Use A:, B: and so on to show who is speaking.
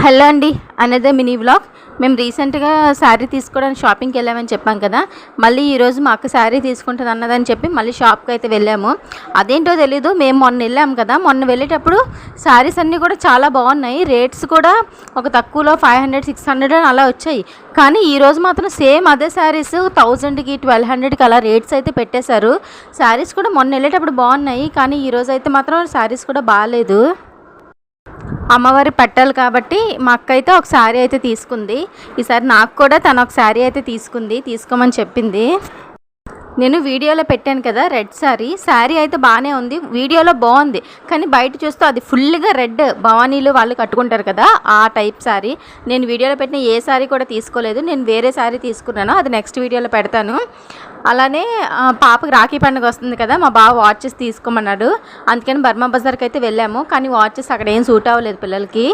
A: Hello అండి, another mini vlog. మేము రీసెంట్గా శారీ తీసుకోవడానికి షాపింగ్కి వెళ్ళామని చెప్పాం కదా. మళ్ళీ ఈరోజు మా అక్క శారీ తీసుకుంటుంది అన్నదని చెప్పి మళ్ళీ షాప్కి అయితే వెళ్ళాము. అదేంటో తెలీదు, మేము మొన్న వెళ్ళాము కదా. మొన్న వెళ్ళేటప్పుడు శారీస్ అన్నీ కూడా చాలా బాగున్నాయి. రేట్స్ కూడా ఒక తక్కువలో 500, 600 అలా వచ్చాయి. కానీ ఈరోజు మాత్రం సేమ్ అదే శారీస్ 1000కి 1200కి అలా రేట్స్ అయితే పెట్టేశారు. శారీస్ కూడా మొన్న వెళ్ళేటప్పుడు బాగున్నాయి, కానీ ఈరోజు అయితే మాత్రం శారీస్ కూడా బాగాలేదు. అమ్మవారి పెట్టాలి కాబట్టి మా అక్క అయితే ఒక శారీ అయితే తీసుకుంది. ఈసారి నాకు కూడా తను ఒక శారీ అయితే తీసుకోమని చెప్పింది. నేను వీడియోలో పెట్టాను కదా రెడ్ శారీ అయితే బాగానే ఉంది, వీడియోలో బాగుంది. కానీ బయట చూస్తే అది ఫుల్గా రెడ్, భవానీలు వాళ్ళు కట్టుకుంటారు కదా ఆ టైప్ శారీ. నేను వీడియోలో పెట్టిన ఏ శారీ కూడా తీసుకోలేదు, నేను వేరే శారీ తీసుకున్నాను. అది నెక్స్ట్ వీడియోలో పెడతాను. అలానే పాపకి రాఖీ పండుగ వస్తుంది కదా, మా బావ వాచెస్ తీసుకోమన్నాడు. అందుకని బర్మా బజార్కి అయితే వెళ్ళాము. కానీ వాచెస్ అక్కడ ఏం సూట్ అవ్వలేదు పిల్లలకి.